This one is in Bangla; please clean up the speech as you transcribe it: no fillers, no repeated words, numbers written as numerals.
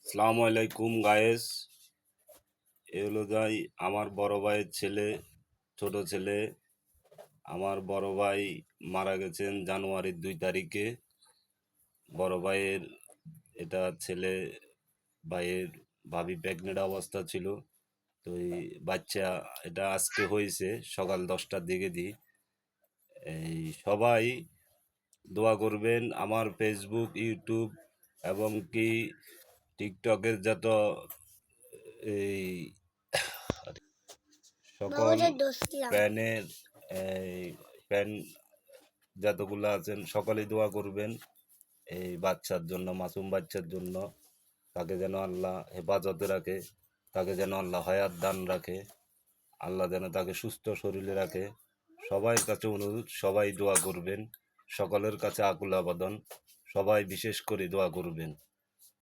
আসসালামু আলাইকুম গায়েস। এ হলো যাই আমার বড় ভাইয়ের ছেলে, ছোট ছেলে। আমার বড় ভাই মারা গেছেন জানুয়ারির 2 তারিখে। বড় ভাইয়ের এটা ছেলে, ভাইয়ের ভাবি প্রেগনেন্ট অবস্থা ছিল। তো এই বাচ্চা এটা আজকে হয়েছে সকাল 10টার দিকে দি। এই সবাই দোয়া করবেন আমার ফেসবুক, ইউটিউব এবং কি টিকটকের যত এই সকল প্যানের এই প্যান যতগুলো আছেন সকলেই দোয়া করবেন এই বাচ্চার জন্য, মাসুম বাচ্চার জন্য। তাকে যেন আল্লাহ হেফাজতে রাখে, তাকে যেন আল্লাহ হায়াত দান রাখে, আল্লাহ যেন তাকে সুস্থ শরীরে রাখে। সবার কাছে অনুরোধ, সবাই দোয়া করবেন, সকলের কাছে আকুল আবেদন, সবাই বিশেষ করে দোয়া করবেন।